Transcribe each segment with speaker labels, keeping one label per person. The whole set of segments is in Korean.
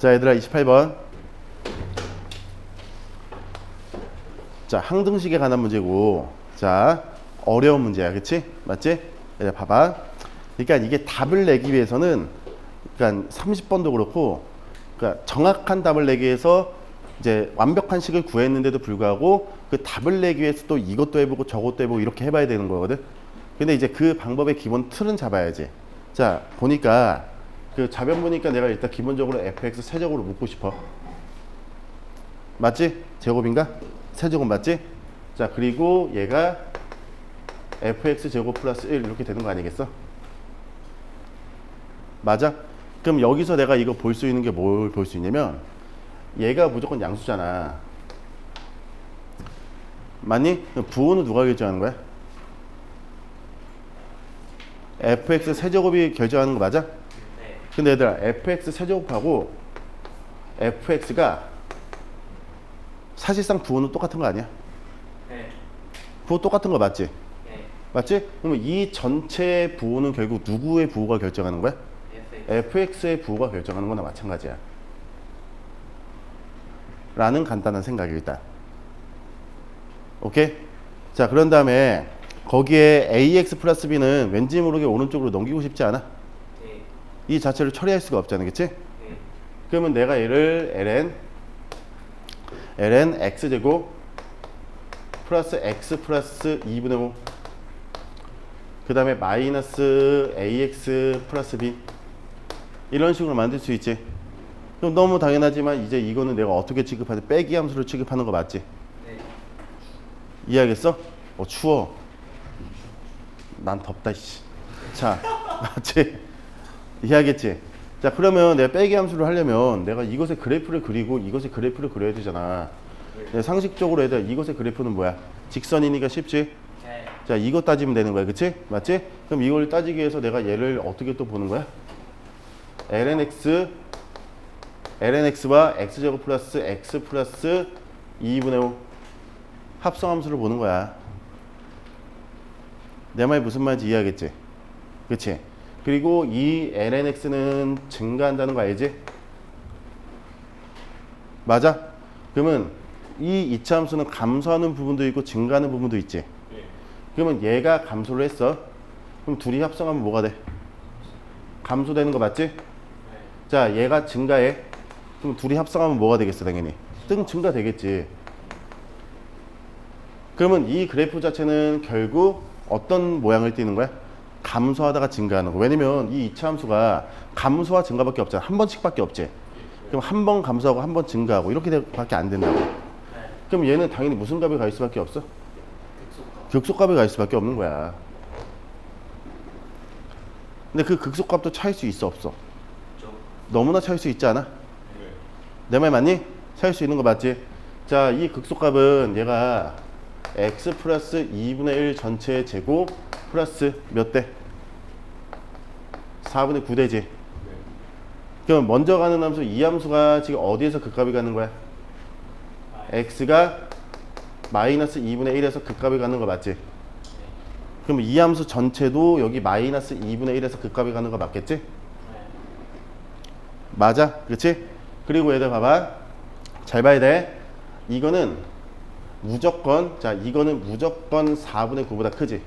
Speaker 1: 자, 얘들아 28번. 자, 항등식에 관한 문제고, 자, 어려운 문제야, 그치? 맞지? 얘들아 봐봐. 그러니까 이게 답을 내기 위해서는, 그러니까 30번도 그렇고, 그러니까 정확한 답을 내기 위해서 이제 완벽한 식을 구했는데도 불구하고 그 답을 내기 위해서 또 이것도 해보고 저것도 해보고 이렇게 해봐야 되는 거거든. 근데 이제 그 방법의 기본 틀은 잡아야지. 자, 보니까 그 좌변 보니까 내가 일단 기본적으로 fx 세제곱으로 묶고 싶어. 맞지? 제곱인가? 세제곱 맞지? 자, 그리고 얘가 fx 제곱 플러스 1 이렇게 되는 거 아니겠어? 맞아? 그럼 여기서 내가 이거 볼 수 있는 게 뭘 볼 수 있냐면 얘가 무조건 양수잖아. 맞니? 그럼 부호는 누가 결정하는 거야? fx 세제곱이 결정하는 거 맞아?
Speaker 2: 네.
Speaker 1: 근데 얘들아 fx 세제곱하고 fx가 사실상 부호는 똑같은 거 아니야?
Speaker 2: 네.
Speaker 1: 부호 똑같은 거 맞지?
Speaker 2: 네.
Speaker 1: 맞지? 그러면 이 전체의 부호는 결국 누구의 부호가 결정하는 거야? fx의 부호가 결정하는 거나 마찬가지야. 라는 간단한 생각이 일단. 오케이? 자, 그런 다음에 거기에 ax 플러스 b는 왠지 모르게 오른쪽으로 넘기고 싶지 않아?
Speaker 2: 네.
Speaker 1: 이 자체를 처리할 수가 없잖아, 그치?
Speaker 2: 네.
Speaker 1: 그러면 내가 얘를 ln x제곱 플러스 x 플러스 2분의 5 그 다음에 마이너스 ax 플러스 b 이런 식으로 만들 수 있지. 그럼 너무 당연하지만 이제 이거는 내가 어떻게 취급하지? 빼기 함수로 취급하는 거 맞지?
Speaker 2: 네.
Speaker 1: 이해하겠어? 추워. 난 덥다 씨. 자, 맞지? 이해하겠지? 자, 그러면 내가 빼기 함수를 하려면 내가 이것의 그래프를 그리고 이것의 그래프를 그려야 되잖아. 네, 상식적으로 해야 이것의 그래프는 뭐야? 직선이니까 쉽지?
Speaker 2: 네.
Speaker 1: 자, 이거 따지면 되는 거야, 그치? 맞지? 그럼 이걸 따지기 위해서 내가 얘를 어떻게 또 보는 거야? lnx와 x제곱 플러스 x 플러스 2분의 5 합성함수를 보는 거야. 내 말이 무슨 말인지 이해하겠지? 그치? 그리고 이 lnx는 증가한다는 거 알지? 맞아? 그러면 이 이차함수는 감소하는 부분도 있고 증가하는 부분도 있지?
Speaker 2: 네.
Speaker 1: 그러면 얘가 감소를 했어. 그럼 둘이 합성하면 뭐가 돼? 감소되는 거 맞지?
Speaker 2: 네.
Speaker 1: 자, 얘가 증가해. 그럼 둘이 합성하면 뭐가 되겠어, 당연히? 증가되겠지. 그러면 이 그래프 자체는 결국 어떤 모양을 띠는 거야? 감소하다가 증가하는 거. 왜냐면 이 이차함수가 감소와 증가밖에 없잖아. 한 번씩밖에 없지. 그럼 한 번 감소하고 한 번 증가하고 이렇게 밖에 안 된다고.
Speaker 2: 네.
Speaker 1: 그럼 얘는 당연히 무슨 값이 갈 수밖에 없어? 극소값이 갈 수밖에 없는 거야. 근데 그 극소값도 차일 수 있어, 없어?
Speaker 2: 좀.
Speaker 1: 너무나 차일 수 있지 않아?
Speaker 2: 네.
Speaker 1: 내 말 맞니? 차일 수 있는 거 맞지? 자, 이 극소값은 얘가 x 플러스 2분의 1 전체의 제곱 플러스 몇 대? 4분의 9대지.
Speaker 2: 네.
Speaker 1: 그럼 먼저 가는 함수 이 함수가 지금 어디에서 극값이 가는 거야? x가 마이너스 2분의 1에서 극값이 가는 거 맞지? 그럼 이 함수 전체도 여기 마이너스 2분의 1에서 극값이 가는 거 맞겠지?
Speaker 2: 네.
Speaker 1: 맞아, 그렇지? 그리고 얘들 봐봐, 잘 봐야 돼. 이거는 무조건, 자, 이거는 무조건 4분의 9보다 크지?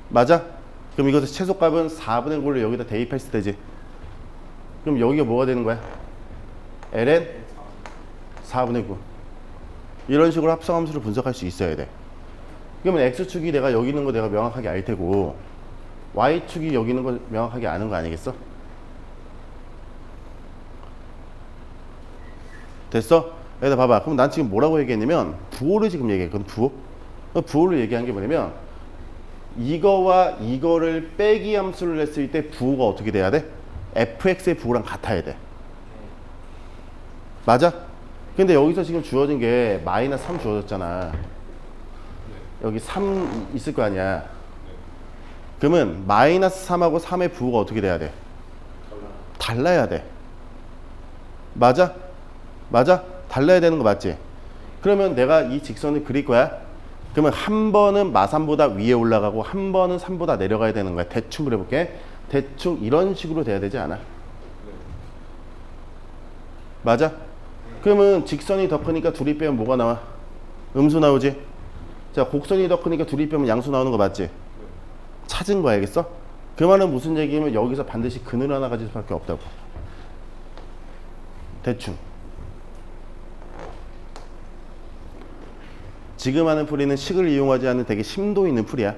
Speaker 1: 맞아? 그럼 이것의 최소값은 4분의 9를 여기다 대입했을 때지? 그럼 여기가 뭐가 되는 거야? ln 4분의 9. 이런 식으로 합성함수를 분석할 수 있어야 돼. 그러면 x축이 내가 여기 있는 거 내가 명확하게 알 테고 y축이 여기 있는 거 명확하게 아는 거 아니겠어? 됐어? 여기다 봐봐. 그럼 난 지금 뭐라고 얘기했냐면 부호를 지금 얘기해. 그럼 부호? 부호를 얘기한 게 뭐냐면 이거와 이거를 빼기 함수를 했을 때 부호가 어떻게 돼야 돼? fx의 부호랑 같아야 돼. 맞아? 근데 여기서 지금 주어진 게 마이너스 3 주어졌잖아. 여기 3 있을 거 아니야. 그러면 마이너스 3하고 3의 부호가 어떻게 돼야 돼? 달라야 돼. 맞아? 맞아? 달라야 되는 거 맞지? 그러면 내가 이 직선을 그릴 거야. 그러면 한 번은 마3보다 위에 올라가고 한 번은 3보다 내려가야 되는 거야. 대충 그려볼게. 대충 이런 식으로 돼야 되지 않아? 맞아? 그러면 직선이 더 크니까 둘이 빼면 뭐가 나와? 음수 나오지? 자, 곡선이 더 크니까 둘이 빼면 양수 나오는 거 맞지? 찾은 거야, 알겠어? 그 말은 무슨 얘기냐면 여기서 반드시 근을 하나 가질 수밖에 없다고. 대충. 지금 하는 풀이는 식을 이용하지 않는 되게 심도 있는 풀이야.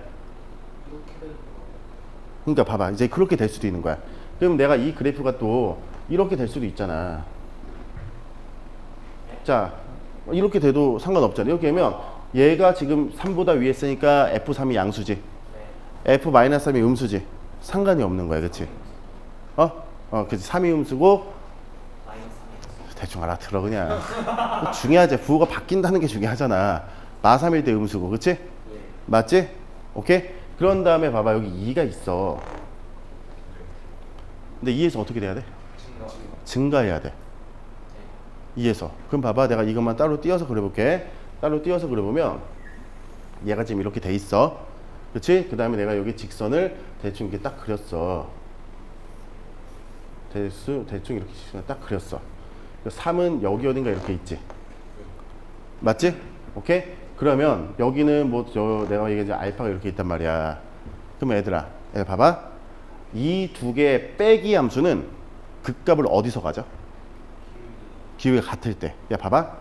Speaker 1: 그러니까 봐봐, 이제 그렇게 될 수도 있는 거야. 그럼 내가 이 그래프가 또 이렇게 될 수도 있잖아. 자, 이렇게 돼도 상관없잖아. 이렇게 하면 얘가 지금 3보다 위에 쓰니까 F3이 양수지, F-3이 음수지. 상관이 없는 거야, 그치? 그치. 3이 음수고, 대충 알아들어, 그냥. 중요하지. 부호가 바뀐다는 게 중요하잖아. 마3일 때 음수고, 그치? 맞지? 오케이? 그런 다음에 봐봐, 여기 2가 있어. 근데 2에서 어떻게 돼야 돼? 증가해야 돼. 2에서. 그럼 봐봐, 내가 이것만 따로 띄어서 그려볼게. 따로 띄어서 그려보면 얘가 지금 이렇게 돼 있어. 그치? 그 다음에 내가 여기 직선을 대충 이렇게 딱 그렸어. 대충 이렇게 직선을 딱 그렸어. 3은 여기 어딘가 이렇게 있지. 맞지? 오케이? 그러면 여기는 뭐 내가 얘기한 알파가 이렇게 있단 말이야. 그럼 얘들아 봐봐. 이 두 개의 빼기 함수는 극값을 어디서 가져? 기울기가 같을 때. 야 봐봐.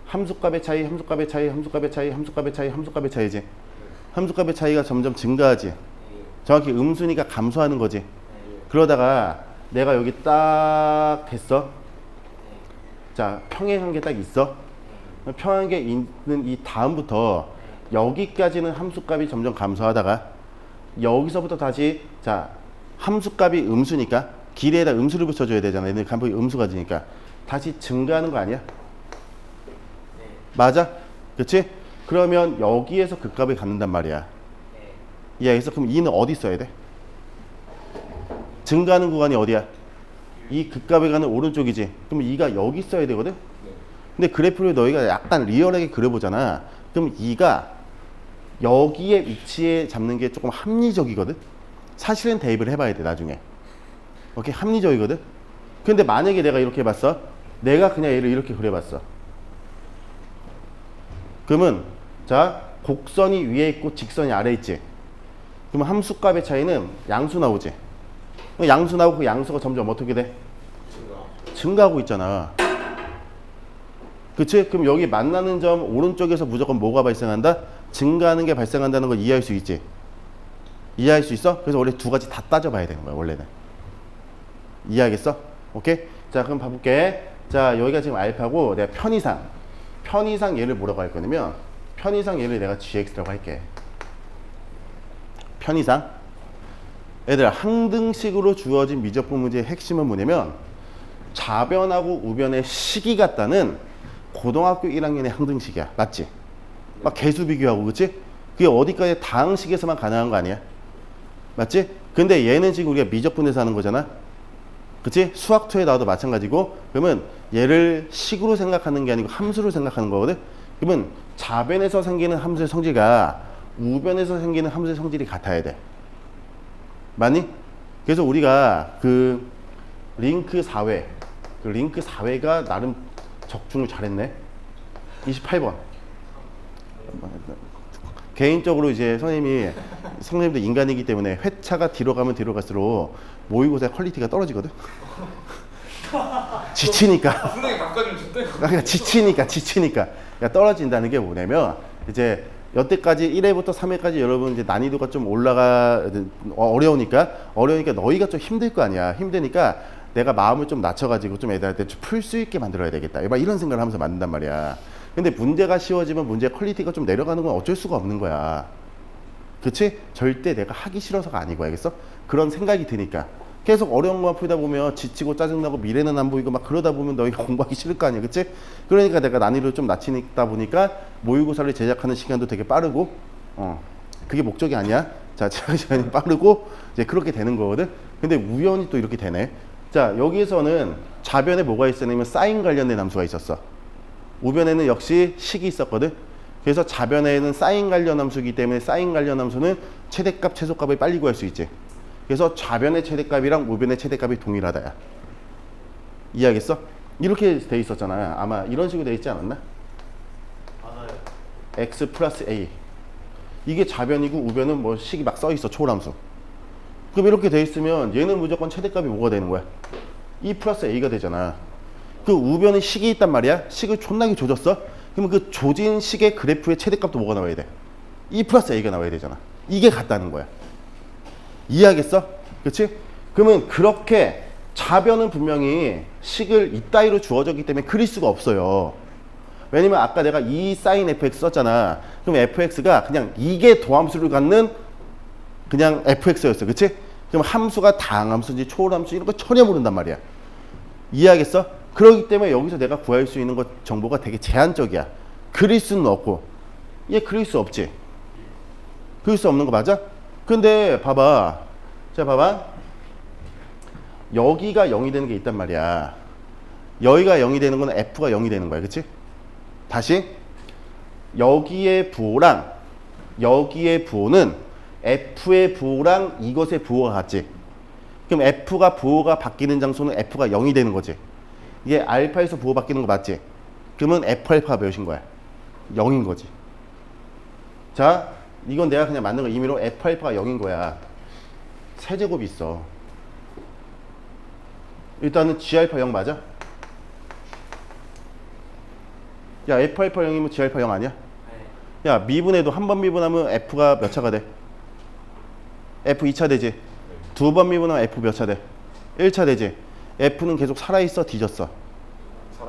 Speaker 1: 함수값의 차이, 함수값의 차이, 함수값의 차이, 함수값의 차이, 함수값의 차이지. 함수값의 차이가 점점 증가하지. 정확히 음수니까 감소하는 거지. 그러다가 내가 여기 딱 됐어. 자, 평행한 게 딱 있어. 평행한 게 있는 이 다음부터 여기까지는 함수값이 점점 감소하다가 여기서부터 다시 자, 함수값이 음수니까 길에다 음수를 붙여줘야 되잖아. 얘네 간폭이 음수가 지니까 다시 증가하는 거 아니야? 맞아? 그치? 그러면 여기에서 극값을 갖는단 말이야. 이해했어? 그럼 2는 어디 있어야 돼? 증가하는 구간이 어디야? 이 극값을 가는 오른쪽이지. 그럼 2가 여기 있어야 되거든? 근데 그래프를 너희가 약간 리얼하게 그려보잖아. 그럼 2가 여기에 위치에 잡는 게 조금 합리적이거든? 사실은 대입을 해봐야 돼, 나중에. 오케이? 합리적이거든? 근데 만약에 내가 이렇게 해봤어. 내가 그냥 얘를 이렇게 그려봤어. 그러면 자, 곡선이 위에 있고 직선이 아래에 있지. 그러면 함수값의 차이는 양수 나오지. 양수 나오고 그 양수가 점점 어떻게 돼? 증가하고 있잖아. 그치? 그럼 여기 만나는 점 오른쪽에서 무조건 뭐가 발생한다? 증가하는 게 발생한다는 걸 이해할 수 있지. 이해할 수 있어? 그래서 원래 두 가지 다 따져봐야 되는 거야, 원래는. 이해하겠어? 오케이? 자, 그럼 봐볼게. 자, 여기가 지금 알파고 내가 편의상 얘를 뭐라고 할 거냐면 편의상 얘를 내가 gx라고 할게. 편의상. 얘들아, 항등식으로 주어진 미적분 문제의 핵심은 뭐냐면 좌변하고 우변의 식이 같다는 고등학교 1학년의 항등식이야. 맞지? 막 개수 비교하고, 그치? 그게 어디까지 다항식에서만 가능한 거 아니야? 맞지? 근데 얘는 지금 우리가 미적분에서 하는 거잖아. 그치? 수학2에 나와도 마찬가지고, 그러면 얘를 식으로 생각하는 게 아니고 함수로 생각하는 거거든? 그러면 좌변에서 생기는 함수의 성질과 우변에서 생기는 함수의 성질이 같아야 돼. 맞니? 그래서 우리가 그 링크 4회가 나름 적중을 잘했네. 28번. 개인적으로 이제 선생님도 인간이기 때문에 회차가 뒤로 가면 뒤로 갈수록 모의고사의 퀄리티가 떨어지거든. 지치니까.
Speaker 3: 분명히 바꿔주면 좋대.
Speaker 1: 그러니까 지치니까 그러니까 떨어진다는 게 뭐냐면 이제 여태까지 1회부터 3회까지 여러분 이제 난이도가 좀 어려우니까 너희가 좀 힘들 거 아니야. 힘드니까 내가 마음을 좀 낮춰가지고 좀 애들한테 좀 풀 수 있게 만들어야 되겠다. 막 이런 생각을 하면서 만든단 말이야. 근데 문제가 쉬워지면 문제의 퀄리티가 좀 내려가는 건 어쩔 수가 없는 거야. 그치? 절대 내가 하기 싫어서가 아니고, 알겠어? 그런 생각이 드니까. 계속 어려운 것만 풀다 보면 지치고 짜증나고 미래는 안 보이고 막 그러다 보면 너희가 공부하기 싫을 거 아니야. 그치? 그러니까 내가 난이도를 좀 낮추다 보니까 모의고사를 제작하는 시간도 되게 빠르고, 그게 목적이 아니야. 자, 제작 시간이 빠르고, 이제 그렇게 되는 거거든? 근데 우연히 또 이렇게 되네. 자, 여기서는 좌변에 뭐가 있었냐면 사인 관련된 함수가 있었어. 우변에는 역시 식이 있었거든. 그래서 좌변에는 사인 관련 함수이기 때문에 사인 관련 함수는 최대값, 최소값을 빨리 구할 수 있지. 그래서 좌변의 최대값이랑 우변의 최대값이 동일하다야. 이해하겠어? 이렇게 돼 있었잖아요. 아마 이런 식으로 돼 있지 않았나?
Speaker 2: 맞아요.
Speaker 1: x 플러스 a. 이게 좌변이고 우변은 뭐 식이 막 써 있어. 초람수. 그럼 이렇게 돼 있으면 얘는 무조건 최대값이 뭐가 되는 거야? 2 플러스 a가 되잖아. 그 우변에 식이 있단 말이야. 식을 존나게 조졌어. 그러면 그 조진 식의 그래프의 최대값도 뭐가 나와야 돼? 2 플러스 a가 나와야 되잖아. 이게 같다는 거야. 이해하겠어? 그렇지? 그러면 그렇게 좌변은 분명히 식을 이따위로 주어졌기 때문에 그릴 수가 없어요. 왜냐면 아까 내가 이 sin fx 썼잖아. 그럼 fx가 그냥 이게 도함수를 갖는 그냥 fx였어. 그치? 그럼 함수가 다항함수인지 초월함수 이런 거 전혀 모른단 말이야. 이해하겠어? 그렇기 때문에 여기서 내가 구할 수 있는 것 정보가 되게 제한적이야. 그릴 수는 없고. 얘 그릴 수 없지? 그릴 수 없는 거 맞아? 근데 봐봐. 자, 봐봐. 여기가 0이 되는 게 있단 말이야. 여기가 0이 되는 건 f가 0이 되는 거야. 그치? 다시. 여기의 부호랑 여기의 부호는 f의 부호랑 이것의 부호가 같지. 그럼 f가 부호가 바뀌는 장소는 f가 0이 되는 거지. 이게 알파에서 부호 바뀌는 거 맞지? 그러면 f 알파가 몇인 거야? 0인 거지. 자, 이건 내가 그냥 만든 거 임의로 f 알파가 0인 거야. 세제곱이 있어. 일단은 g 알파 0 맞아? 야, f 알파 0이면 g 알파 0 아니야?
Speaker 2: 네.
Speaker 1: 야, 미분해도 한 번 미분하면 f가 몇 차가 돼? f 2차 되지? 두 번 미분하면 f 몇 차 돼? 1차 되지? f는 계속 살아있어? 뒤졌어?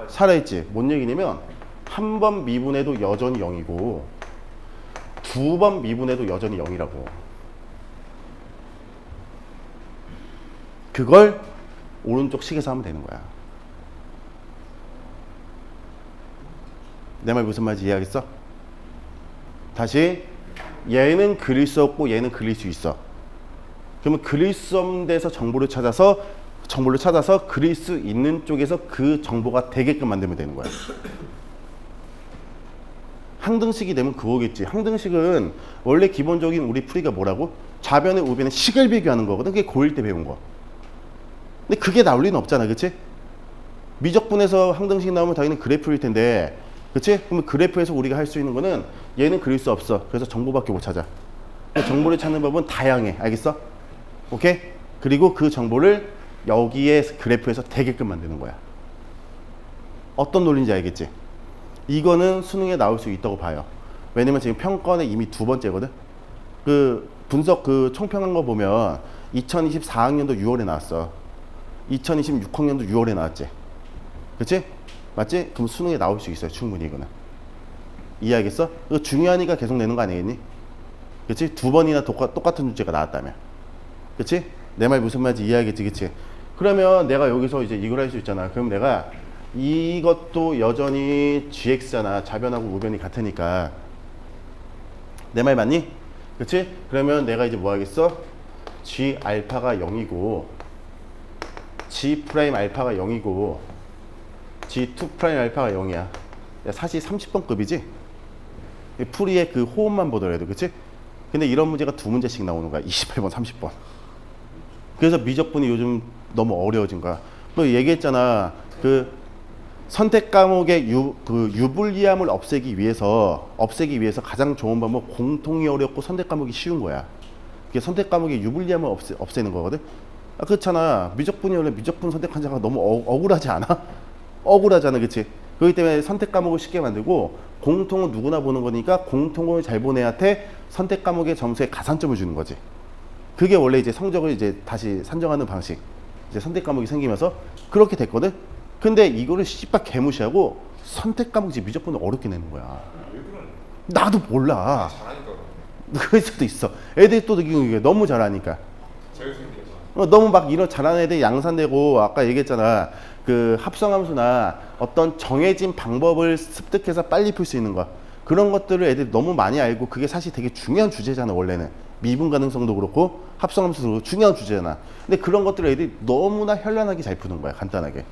Speaker 1: 살아있지? 뭔 얘기냐면 한 번 미분해도 여전히 0이고 두 번 미분해도 여전히 0이라고. 그걸 오른쪽 식에서 하면 되는 거야. 내 말 무슨 말인지 이해하겠어? 다시. 얘는 그릴 수 없고 얘는 그릴 수 있어. 그러면 그릴 수 없는 데서 정보를 찾아서 그릴 수 있는 쪽에서 그 정보가 되게끔 만들면 되는 거야. 항등식이 되면 그거겠지. 항등식은 원래 기본적인 우리 풀이가 뭐라고? 좌변에 우변에 식을 비교하는 거거든. 그게 고1 때 배운 거. 근데 그게 나올 리는 없잖아. 그치? 미적분에서 항등식 나오면 당연히 그래프일 텐데, 그치? 그러면 그래프에서 우리가 할 수 있는 거는 얘는 그릴 수 없어. 그래서 정보밖에 못 찾아. 정보를 찾는 법은 다양해. 알겠어? 오케이? 그리고 그 정보를 여기에 그래프에서 되게끔 만드는 거야. 어떤 논리인지 알겠지? 이거는 수능에 나올 수 있다고 봐요. 왜냐면 지금 평가원에 이미 두 번째거든? 그 분석 그 총평한 거 보면 2024학년도 6월에 나왔어. 2026학년도 6월에 나왔지. 그치? 맞지? 그럼 수능에 나올 수 있어요. 충분히 이거는. 이해하겠어? 이거 중요하니까 계속 내는 거 아니겠니? 그치? 두 번이나 똑같은 주제가 나왔다며. 그치? 내 말 무슨 말인지 이해하겠지? 그치? 그러면 내가 여기서 이제 이걸 할 수 있잖아. 그럼 내가 이것도 여전히 gx잖아. 좌변하고 우변이 같으니까. 내 말 맞니? 그치? 그러면 내가 이제 뭐 하겠어? g 알파가 0이고 g 프라임 알파가 0이고 g2 프라임 알파가 0이야. 사실 30번급이지? 풀이의 그 호흡만 보더라도. 그치? 근데 이런 문제가 두 문제씩 나오는 거야. 28번, 30번. 그래서 미적분이 요즘 너무 어려워진 거야. 뭐 얘기했잖아. 그 선택 과목의 유불리함을 없애기 위해서 가장 좋은 방법 공통이 어렵고 선택 과목이 쉬운 거야. 그게 선택 과목의 유불리함을 없애는 거거든. 아, 그렇잖아. 미적분이 원래 미적분 선택한 자가 너무 억울하지 않아? 억울하잖아, 그치? 그렇기 때문에 선택 과목을 쉽게 만들고 공통은 누구나 보는 거니까 공통을 잘 본 애한테 선택 과목의 점수에 가산점을 주는 거지. 그게 원래 이제 성적을 이제 다시 산정하는 방식. 이제 선택 과목이 생기면서 그렇게 됐거든. 근데 이거를 씨발 개무시하고 선택 과목이 미적분을 어렵게 내는 거야. 나도 몰라.
Speaker 3: 잘하니까.
Speaker 1: 그럴 수도 있어. 애들이 또 이게 너무 잘하니까. 너무 막 이런 잘하는 애들이 양산되고 아까 얘기했잖아. 그 합성함수나 어떤 정해진 방법을 습득해서 빨리 풀 수 있는 거. 그런 것들을 애들이 너무 많이 알고 그게 사실 되게 중요한 주제잖아. 원래는. 미분 가능성도 그렇고 합성함수도 그렇고 중요한 주제잖아. 근데 그런 것들을 애들이 너무나 현란하게 잘 푸는 거야. 간단하게.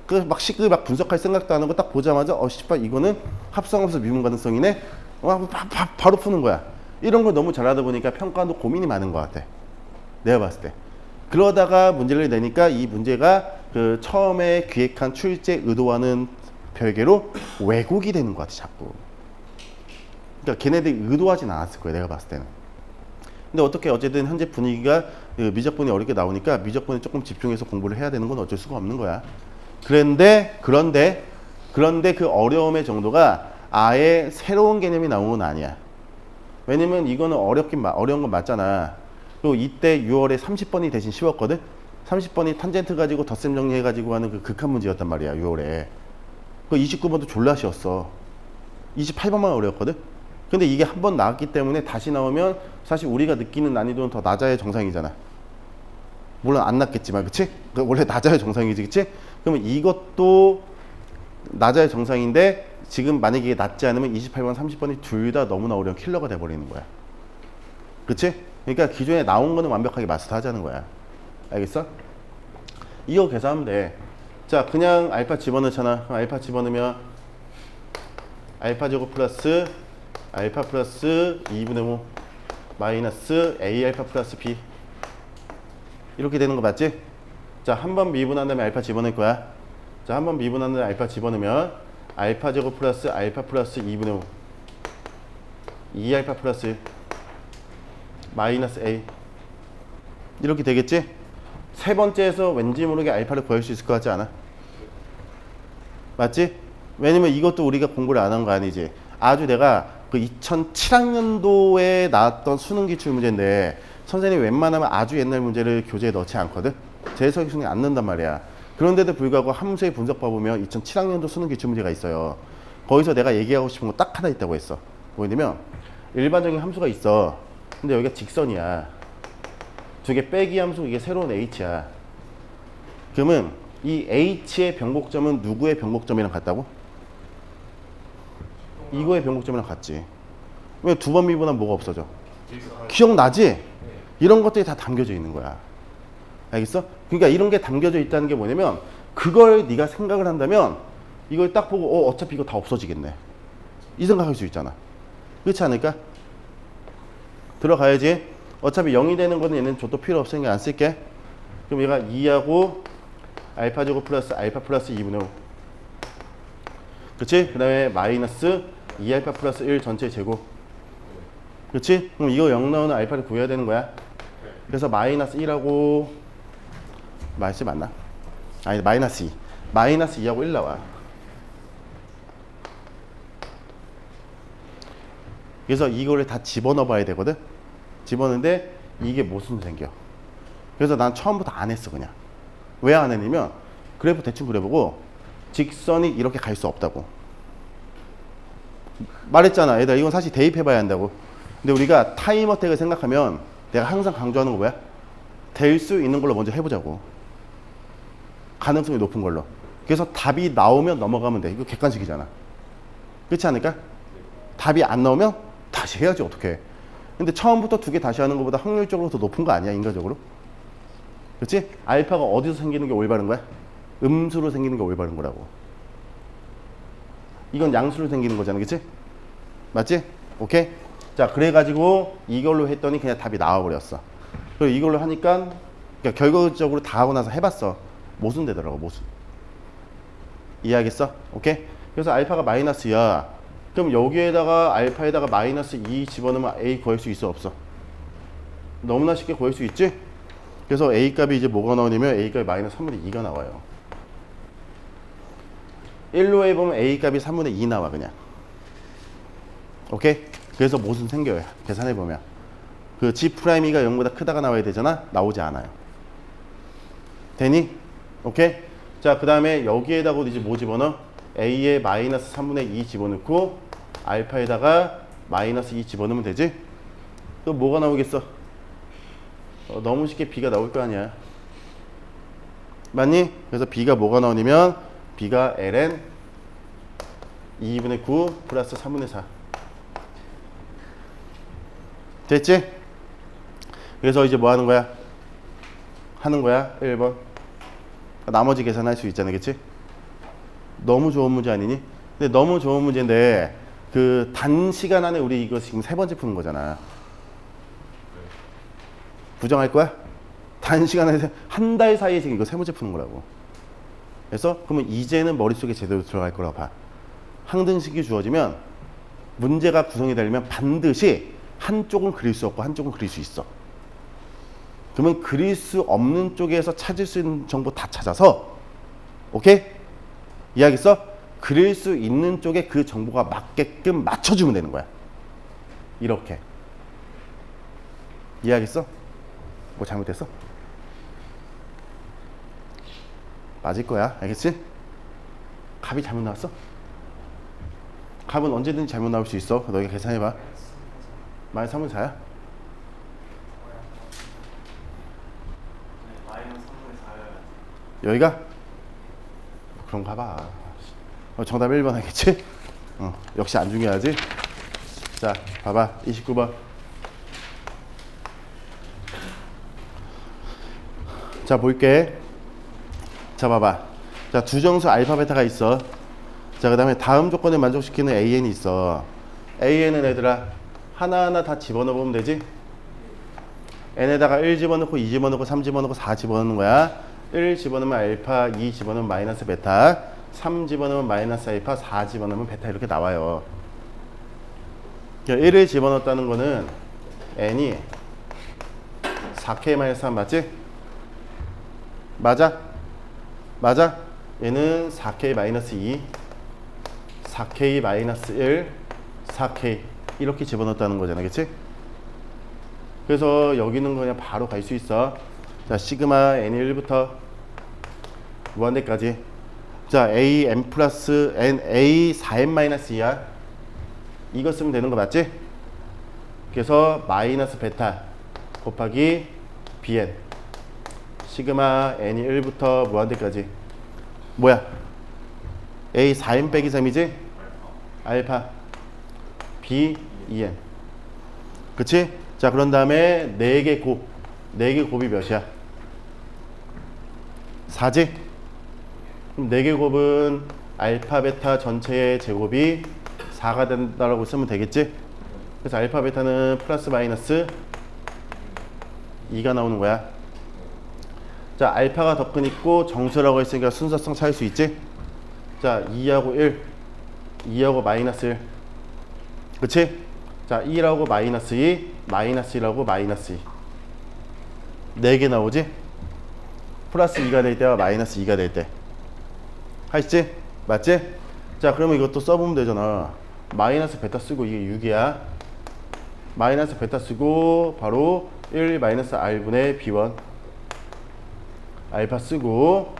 Speaker 1: 그 막 식을 막 분석할 생각도 안 하고 딱 보자마자 씨발 이거는 합성함수 미분 가능성이네. 바로 푸는 거야. 이런 걸 너무 잘하다 보니까 평가도 고민이 많은 것 같아. 내가 봤을 때. 그러다가 문제를 내니까 이 문제가 그 처음에 기획한 출제 의도와는 별개로 왜곡이 되는 것 같아 자꾸. 그러니까 걔네들이 의도하진 않았을 거야 내가 봤을 때는. 근데 어떻게 어쨌든 현재 분위기가 그 미적분이 어렵게 나오니까 미적분에 조금 집중해서 공부를 해야 되는 건 어쩔 수가 없는 거야. 그런데 그 어려움의 정도가 아예 새로운 개념이 나온 건 아니야. 왜냐면 이거는 어려운 건 맞잖아. 그리고 이때 6월에 30번이 대신 쉬웠거든. 30번이 탄젠트 가지고 덧셈 정리해가지고 하는 그 극한 문제였단 말이야 6월에. 그 29번도 졸라 쉬웠어. 28번만 어려웠거든. 근데 이게 한 번 나왔기 때문에 다시 나오면 사실 우리가 느끼는 난이도는 더 낮아야 정상이잖아. 물론 안 낮겠지만 그치? 원래 낮아야 정상이지 그치? 그러면 이것도 낮아야 정상인데 지금 만약에 이게 낮지 않으면 28번 30번이 둘 다 너무나 어려운 킬러가 돼버리는 거야. 그치? 그러니까 기존에 나온 거는 완벽하게 마스터하자는 거야. 알겠어? 이거 계산하면 돼. 자 그냥 알파 집어넣잖아. 알파 집어넣으면 알파 제곱 플러스 알파 플러스 2분의 5 마이너스 A 알파 플러스 B 이렇게 되는 거 맞지? 자 한 번 미분한 다음에 알파 집어넣을 거야. 자 한 번 미분한 다음에 알파 집어넣으면 알파 제곱 플러스 알파 플러스 2분의 5 2 알파 플러스 1 마이너스 A 이렇게 되겠지? 세 번째에서 왠지 모르게 알파를 구할 수 있을 것 같지 않아? 맞지? 왜냐면 이것도 우리가 공부를 안 한 거 아니지? 아주 내가 그 2007학년도에 나왔던 수능 기출 문제인데 선생님이 웬만하면 아주 옛날 문제를 교재에 넣지 않거든? 재해석이 수능에 안 넣는단 말이야. 그런데도 불구하고 함수의 분석봐 보면 2007학년도 수능 기출 문제가 있어요. 거기서 내가 얘기하고 싶은 거 딱 하나 있다고 했어. 뭐냐면 일반적인 함수가 있어. 근데 여기가 직선이야. 두 개 빼기 함수 이게 새로운 h야. 그러면 이 h의 변곡점은 누구의 변곡점이랑 같다고? 이거의 변곡점이랑 같지. 왜 두 번 미분하면 뭐가 없어져? 기억나지? 이런 것들이 다 담겨져 있는 거야. 알겠어? 그러니까 이런 게 담겨져 있다는 게 뭐냐면 그걸 네가 생각을 한다면 이걸 딱 보고 어차피 이거 다 없어지겠네. 이 생각할 수 있잖아. 그렇지 않을까? 들어가야지. 어차피 0이 되는 거는 얘는 저도 필요 없으니까 안 쓸게. 그럼 얘가 2하고 알파 제곱 플러스 알파 플러스 2분의 5 그치? 그 다음에 마이너스 2알파 플러스 1 전체 제곱 그치? 그럼 이거 0 나오는 알파를 구해야 되는 거야. 그래서 마이너스 1하고 마이너스 맞나? 아니 마이너스 2 마이너스 2하고 1 나와. 그래서 이거를 다 집어넣어 봐야 되거든. 집어넣는데 이게 무슨 생겨. 그래서 난 처음부터 안 했어 그냥. 왜 안 했냐면 그래프 대충 그려보고 직선이 이렇게 갈 수 없다고 말했잖아. 얘들아 이건 사실 대입해 봐야 한다고. 근데 우리가 타임 어택을 생각하면 내가 항상 강조하는 거 뭐야? 될 수 있는 걸로 먼저 해보자고. 가능성이 높은 걸로. 그래서 답이 나오면 넘어가면 돼. 이거 객관식이잖아. 그렇지 않을까? 답이 안 나오면 다시 해야지 어떡해. 근데 처음부터 두 개 다시 하는 것보다 확률적으로 더 높은 거 아니야 인간적으로? 그렇지? 알파가 어디서 생기는 게 올바른 거야? 음수로 생기는 게 올바른 거라고. 이건 양수로 생기는 거잖아. 그치? 맞지? 오케이? 자 그래가지고 이걸로 했더니 그냥 답이 나와버렸어. 그리고 이걸로 하니까 그러니까 결과적으로 다 하고 나서 해봤어. 모순 되더라고. 모순. 이해하겠어? 오케이? 그래서 알파가 마이너스야. 그럼 여기에다가 알파에다가 마이너스 2 집어넣으면 A 구할 수 있어 없어? 너무나 쉽게 구할 수 있지? 그래서 A 값이 이제 뭐가 나오냐면 A 값이 마이너스 3분의 2가 나와요. 1로 해보면 A 값이 3분의 2 나와 그냥. 오케이? 그래서 모순 생겨요. 계산해보면. 그 G 프라임이가 0보다 크다가 나와야 되잖아? 나오지 않아요. 되니? 오케이? 자, 그 다음에 여기에다가 이제 뭐 집어넣어? A에 마이너스 3분의 2 집어넣고 알파에다가 마이너스 2 집어넣으면 되지? 또 뭐가 나오겠어? 너무 쉽게 B가 나올 거 아니야. 맞니? 그래서 B가 뭐가 나오냐면 B가 ln 2분의 9 플러스 3분의 4 됐지? 그래서 이제 뭐 하는 거야? 하는 거야 1번. 나머지 계산할 수 있잖아. 그치? 너무 좋은 문제 아니니? 근데 너무 좋은 문제인데 그 단시간 안에 우리 이거 지금 세 번째 푸는 거잖아. 부정할 거야? 단시간 안에 한 달 사이에 지금 이거 세 번째 푸는 거라고. 그래서 그러면 이제는 머릿속에 제대로 들어갈 거라고 봐. 항등식이 주어지면 문제가 구성이 되려면 반드시 한쪽은 그릴 수 없고 한쪽은 그릴 수 있어. 그러면 그릴 수 없는 쪽에서 찾을 수 있는 정보 다 찾아서, 오케이? 이해하겠어? 그릴 수 있는 쪽에 그 정보가 맞게끔 맞춰주면 되는 거야. 이렇게. 이해하겠어? 뭐 잘못됐어? 맞을 거야. 알겠지? 값이 잘못 나왔어? 값은 언제든지 잘못 나올 수 있어. 너희가 계산해봐. 마이너스 3분 4야?
Speaker 2: 마이너스 3분의 4야.
Speaker 1: 여기가? 그런가 봐. 정답 1번 하겠지? 역시 안 중요하지? 자, 봐봐. 29번. 자, 볼게. 자, 봐봐. 자, 두 정수 알파, 베타가 있어. 자, 그 다음에 다음 조건을 만족시키는 AN이 있어. AN은 얘들아, 하나하나 다 집어넣으면 되지? N에다가 1 집어넣고 2 집어넣고 3 집어넣고 4 집어넣는 거야. 1 집어넣으면 알파, 2 집어넣으면 마이너스 베타, 3 집어넣으면 마이너스 알파, 4 집어넣으면 베타 이렇게 나와요. 1을 집어넣었다는 거는 N이 4K-3 맞지? 맞아? 맞아? 얘는 4K-2, 4K-1, 4K 이렇게 집어넣었다는 거잖아, 그치? 그래서 여기는 그냥 바로 갈 수 있어. 자, 시그마 N이 1부터 무한대까지. 자, A N 플러스 N A 4N-2야. 이거 쓰면 되는 거 맞지? 그래서 마이너스 베타 곱하기 BN 시그마 N이 1부터 무한대까지. 뭐야? A 4N 빼기 3이지? 알파 B 2N. 그치? 자, 그런 다음에 4개 곱. 4개 곱이 몇이야? 4지? 그럼 4개 곱은 알파, 베타 전체의 제곱이 4가 된다라고 쓰면 되겠지? 그래서 알파, 베타는 플러스 마이너스 2가 나오는 거야. 자, 알파가 더 큰 있고 정수라고 했으니까 순서성 찾을 수 있지? 자, 2하고 1, 2하고 마이너스 1. 그치? 자, 1하고 마이너스 2, 마이너스 1하고 마이너스 2. 4개 나오지? 플러스 2가 될 때와 마이너스 2가 될 때. 하시지? 맞지? 자, 그러면 이것도 써보면 되잖아. 마이너스 베타 쓰고 이게 6이야. 마이너스 베타 쓰고 바로 1 마이너스 R분의 B1. 알파 쓰고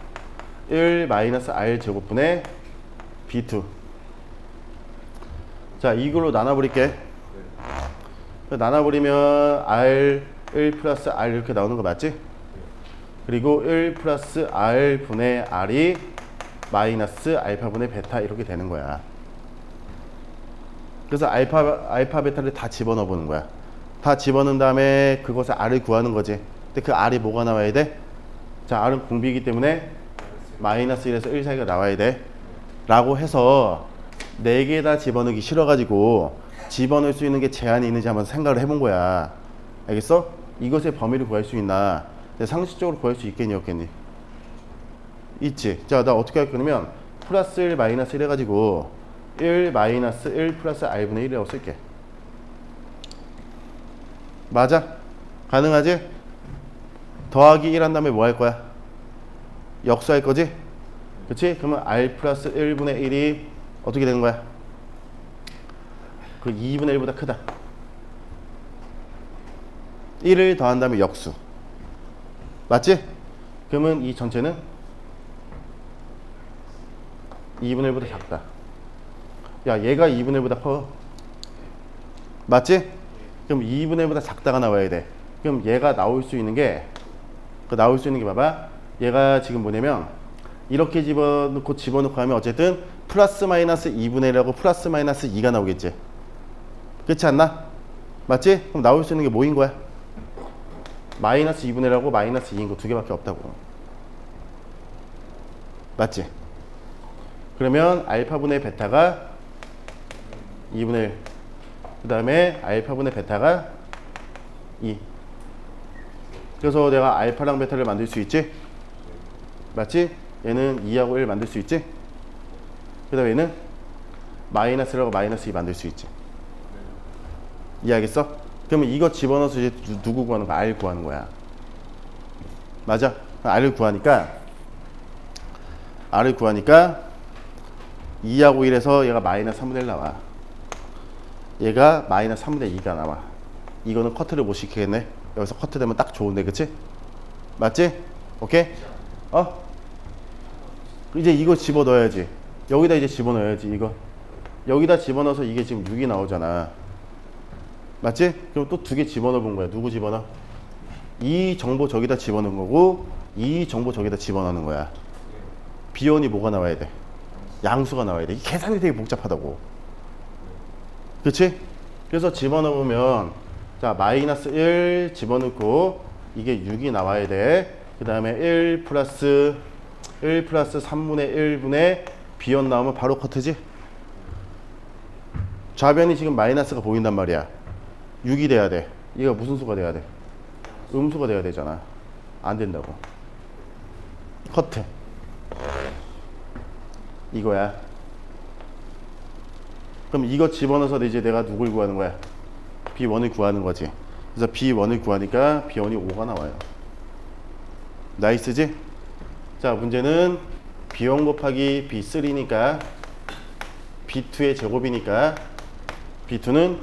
Speaker 1: 1 마이너스 R 제곱분의 B2. 자, 이걸로 나눠버릴게. 나눠버리면 R 1 플러스 R 이렇게 나오는 거 맞지? 그리고 1 플러스 R 분의 R이 마이너스 알파 분의 베타 이렇게 되는 거야. 그래서 알파 베타를 다 집어넣어 보는 거야. 다 집어넣은 다음에 그것에 R을 구하는 거지. 근데 그 R이 뭐가 나와야 돼? 자, R은 공비이기 때문에 마이너스 1에서 1 사이가 나와야 돼. 라고 해서 4개 다 집어넣기 싫어가지고 집어넣을 수 있는 게 제한이 있는지 한번 생각을 해본 거야. 알겠어? 이것의 범위를 구할 수 있나? 상식적으로 구할 수 있겠니 없겠니? 있지. 자, 나 어떻게 할 거냐면 플러스 1 마이너스 1 해가지고 1 마이너스 1 플러스 R분의 1이라고 쓸게. 맞아? 가능하지? 더하기 1 한 다음에 뭐 할 거야? 역수할 거지? 그치? 그러면 R 플러스 1분의 1이 어떻게 되는 거야? 그 2분의 1보다 크다. 1을 더한 다음에 역수. 맞지? 그러면 이 전체는 2분의 1보다 작다. 야, 얘가 2분의 1보다 커. 맞지? 그럼 2분의 1보다 작다가 나와야 돼. 그럼 얘가 나올 수 있는 게 봐봐. 얘가 지금 뭐냐면 이렇게 집어넣고 하면 어쨌든 플러스 마이너스 2분의 1하고 플러스 마이너스 2가 나오겠지. 그렇지 않나? 맞지? 그럼 나올 수 있는 게 뭐인 거야? 마이너스 2분의 1하고 마이너스 2인 거 2개밖에 없다고. 맞지? 그러면 알파분의 베타가 2분의 1. 그 다음에 알파분의 베타가 2. 그래서 내가 알파랑 베타를 만들 수 있지? 맞지? 얘는 2하고 1 만들 수 있지? 그 다음에 얘는 마이너스라고 마이너스 2 만들 수 있지. 이해하겠어? 그러면 이거 집어넣어서 이제 누구 구하는 거야? R 구하는 거야. 맞아? R을 구하니까 2하고 1에서 얘가 마이너스 3분의 1 나와. 얘가 마이너스 3분의 2가 나와. 이거는 커트를 못 시키겠네. 여기서 커트 되면 딱 좋은데, 그치? 맞지? 오케이? 이제 이거 집어넣어야지. 여기다 이제 집어넣어야지, 이거. 여기다 집어넣어서 이게 지금 6이 나오잖아. 맞지? 그럼 또 2개 집어넣어 본 거야. 누구 집어넣어? 이 정보 저기다 집어넣은 거고, 이 정보 저기다 집어넣는 거야. 비원이 뭐가 나와야 돼? 양수가 나와야 돼. 이 계산이 되게 복잡하다고. 그치? 그래서 집어넣으면, 자, 마이너스 1 집어넣고, 이게 6이 나와야 돼. 그 다음에 1 플러스 3분의 1분의 비원 나오면 바로 커트지? 좌변이 지금 마이너스가 보인단 말이야. 6이 돼야 돼. 얘가 무슨 수가 돼야 돼? 음수가 돼야 되잖아. 안 된다고. 커트. 이거야. 그럼 이거 집어넣어서 이제 내가 누굴 구하는 거야? B1을 구하는 거지. 그래서 B1을 구하니까 B1이 5가 나와요. 나이스지? 자, 문제는 B1 곱하기 B3니까 B2의 제곱이니까 B2는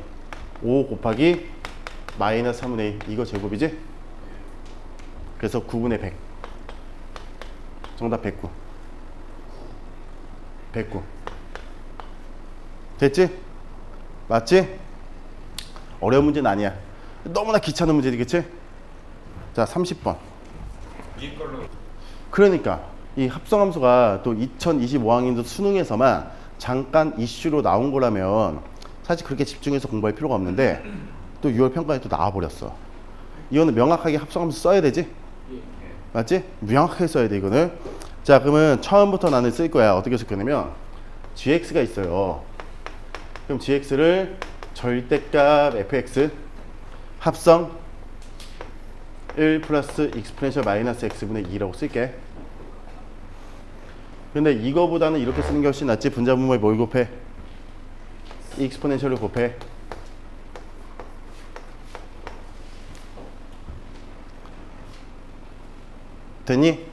Speaker 1: 5 곱하기 마이너스 3분의 2 이거 제곱이지? 그래서 9분의 100 정답 109 됐지? 맞지? 어려운 문제는 아니야. 너무나 귀찮은 문제지, 그치? 자, 30번.
Speaker 2: 위에 걸로
Speaker 1: 그러니까 이 합성함수가 또 2025학년도 수능에서만 잠깐 이슈로 나온 거라면 사실 그렇게 집중해서 공부할 필요가 없는데 또 6월 평가에 또 나와버렸어. 이거는 명확하게 합성함수 써야 되지? 맞지? 명확하게 써야 돼, 이거는. 자, 그러면 처음부터 나는 쓸 거야. 어떻게 쓸 거냐면 gx가 있어요. 그럼 gx를 절대값 fx 합성 1 플러스 익스포넨셜 마이너스 x분의 2라고 쓸게. 근데 이거보다는 이렇게 쓰는 게 훨씬 낫지. 분자분모에 뭘 곱해? 익스포넨셜을 곱해. 됐니?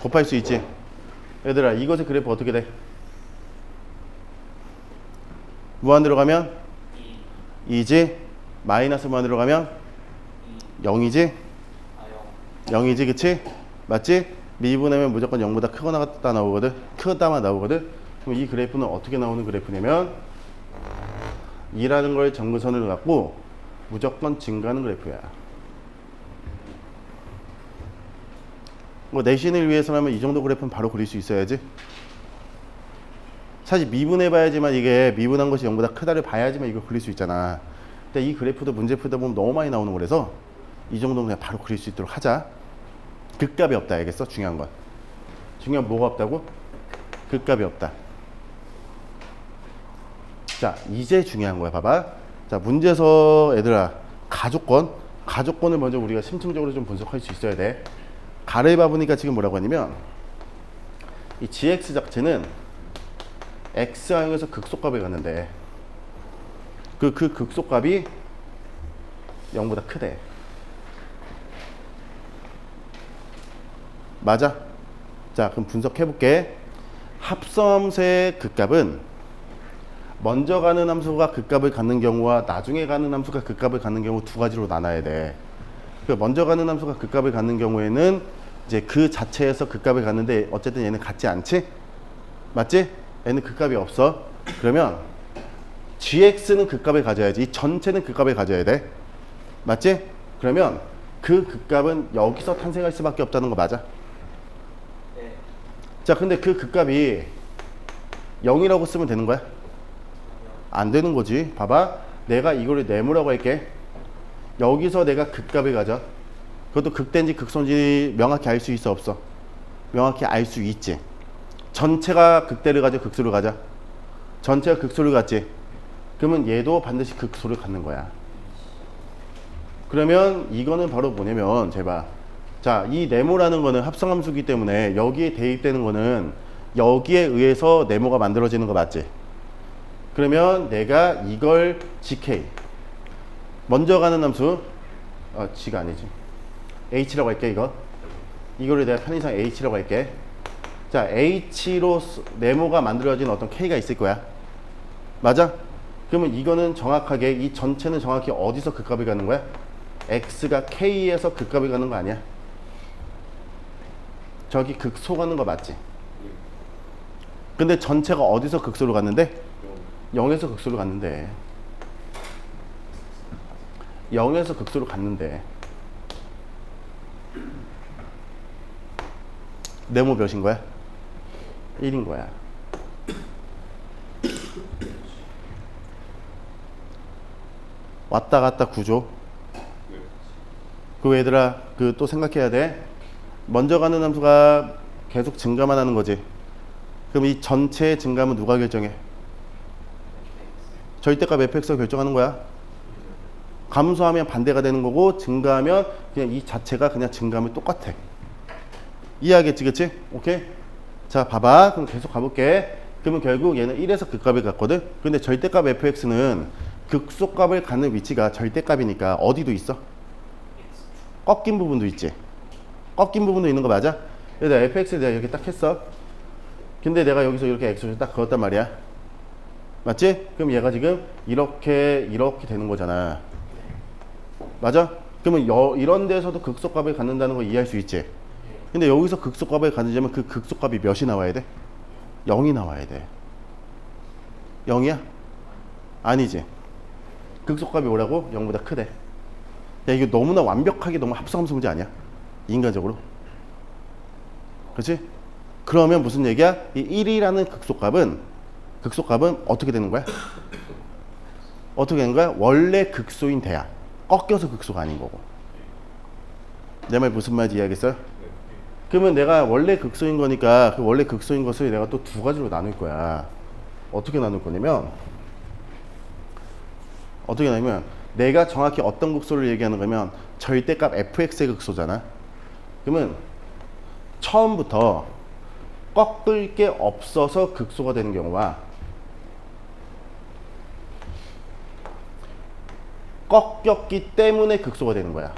Speaker 1: 곱할 수 있지? 얘들아, 이것의 그래프 어떻게 돼? 무한대로 가면 2지? 마이너스 무한대로 가면 0이지? 0이지, 그치? 맞지? 미분하면 무조건 0보다 크거나 같다 나오거든? 크다만 나오거든? 그럼 이 그래프는 어떻게 나오는 그래프냐면 2라는 걸 정근선을 갖고 무조건 증가하는 그래프야. 뭐 내신을 위해서라면 이 정도 그래프는 바로 그릴 수 있어야지. 사실 미분해 봐야지만 이게 미분한 것이 0보다 크다를 봐야지만 이걸 그릴 수 있잖아. 근데 이 그래프도 문제 풀다 보면 너무 많이 나오는 거라서 이 정도는 그냥 바로 그릴 수 있도록 하자. 극값이 없다, 알겠어? 중요한 건. 중요한 뭐가 없다고? 극값이 없다. 자, 이제 중요한 거야. 봐봐. 자, 문제에서 얘들아, 가족권을 먼저 우리가 심층적으로 좀 분석할 수 있어야 돼. 가를 봐보니까 지금 뭐라고 하냐면 이 gx 자체는 x항에서 극소값에 갔는데 그 극소값이 0보다 크대. 맞아? 자, 그럼 분석해 볼게. 합성함수의 극값은 먼저 가는 함수가 극값을 갖는 경우와 나중에 가는 함수가 극값을 갖는 경우 두 가지로 나눠야 돼. 그 먼저 가는 함수가 극값을 갖는 경우에는 이제 그 자체에서 극값을 갖는데 어쨌든 얘는 같지 않지? 맞지? 얘는 극값이 없어. 그러면 gx는 극값을 가져야지. 이 전체는 극값을 가져야 돼. 맞지? 그러면 그 극값은 여기서 탄생할 수밖에 없다는 거 맞아?
Speaker 2: 네.
Speaker 1: 자, 근데 그 극값이 0이라고 쓰면 되는 거야? 안 되는 거지. 봐봐. 내가 이거를 네모라고 할게. 여기서 내가 극값을 가져. 그것도 극대인지 극소인지 명확히 알 수 있어, 없어? 명확히 알 수 있지. 전체가 극대를 가져, 극소를 가져? 전체가 극소를 갖지. 그러면 얘도 반드시 극소를 갖는 거야. 그러면 이거는 바로 뭐냐면 제발 자, 이 네모라는 거는 합성함수기 때문에 여기에 대입되는 거는 여기에 의해서 네모가 만들어지는 거 맞지? 그러면 내가 이걸 gk 먼저 가는 함수 g가 아니지 h라고 할게. 이거를 내가 편의상 h라고 할게. 자, h로 네모가 만들어진 어떤 k가 있을 거야. 맞아? 그러면 이거는 정확하게 이 전체는 정확히 어디서 극값이 가는 거야? x가 k에서 극값이 가는 거 아니야? 저기 극소 가는 거 맞지? 근데 전체가 어디서 극소로 갔는데? 0에서 극소로 갔는데. 0에서 극소로 갔는데. 네모 몇인 거야? 1인 거야. 왔다 갔다 구조. 그 얘들아, 그 또 생각해야 돼. 먼저 가는 함수가 계속 증가만 하는 거지. 그럼 이 전체의 증가는 누가 결정해? 절대값 fx가 결정하는 거야. 감소하면 반대가 되는 거고 증가하면 그냥 이 자체가 그냥 증가하면 똑같아. 이해하겠지, 그치? 오케이? 자, 봐봐. 그럼 계속 가볼게. 그러면 결국 얘는 1에서 극값을 갖거든. 근데 절대값 fx는 극소값을 갖는 위치가 절대값이니까 어디도 있어? 꺾인 부분도 있지. 꺾인 부분도 있는 거 맞아? 그래서 fx를 내가 이렇게 딱 했어. 근데 내가 여기서 이렇게 x를 딱 그었단 말이야. 맞지? 그럼 얘가 지금 이렇게 되는 거잖아. 맞아? 그러면 이런 데서도 극소값을 갖는다는 거 이해할 수 있지? 근데 여기서 극소값을 갖으려면 그 극소값이 몇이 나와야 돼? 0이 나와야 돼. 0이야? 아니지. 극소값이 뭐라고? 0보다 크대. 야, 이거 너무나 완벽하게 너무 합성함수 문제 아니야? 인간적으로. 그렇지? 그러면 무슨 얘기야? 이 1이라는 극소값은 어떻게 되는 거야? 어떻게 되는 거야? 원래 극소인 돼야. 꺾여서 극소가 아닌 거고. 내 말 무슨 말인지 이해하겠어요? 그러면 내가 원래 극소인 거니까 그 원래 극소인 것을 내가 또 두 가지로 나눌 거야. 어떻게 나눌 거냐면 내가 정확히 어떤 극소를 얘기하는 거면 절대값 fx의 극소잖아. 그러면 처음부터 꺾을 게 없어서 극소가 되는 경우와 꺾였기 때문에 극소가 되는 거야.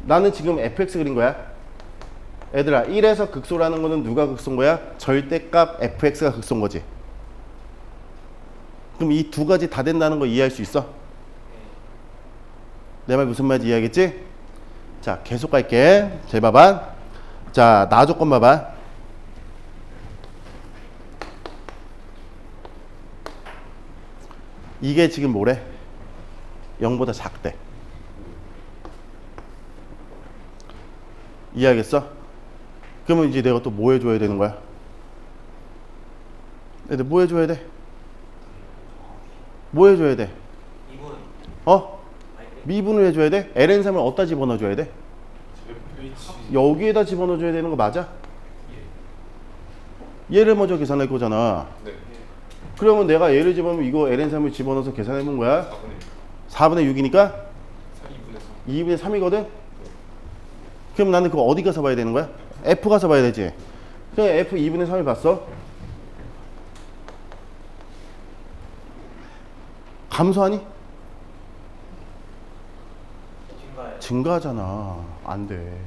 Speaker 1: 나는 지금 fx 그린 거야. 얘들아, 1에서 극소라는 거는 누가 극소인 거야? 절대값 fx가 극소인 거지. 그럼 이 두 가지 다 된다는 거 이해할 수 있어? 내 말 무슨 말인지 이해하겠지? 자, 계속 갈게. 잘 봐봐. 자, 나 조건 봐봐. 이게 지금 뭐래? 0보다 작대. 이해하겠어? 그러면 이제 내가 또 뭐 해줘야 되는 거야? 애들 뭐 해줘야 돼? 뭐 해줘야 돼? 미분을 해줘야 돼? ln3을 어디다 집어넣어줘야 돼? 여기에다 집어넣어줘야 되는 거 맞아? 얘를 먼저 계산할 거잖아.
Speaker 2: 네.
Speaker 1: 그러면 내가 얘를 집어넣으면 이거 ln3을 집어넣어서 계산해본 거야. 4분의 6이니까 2분의 3이거든? 그럼 나는 그거 어디 가서 봐야 되는 거야? F 가서 봐야 되지. 그럼 F 2분의 3을 봤어? 감소하니? 증가하잖아. 안 돼.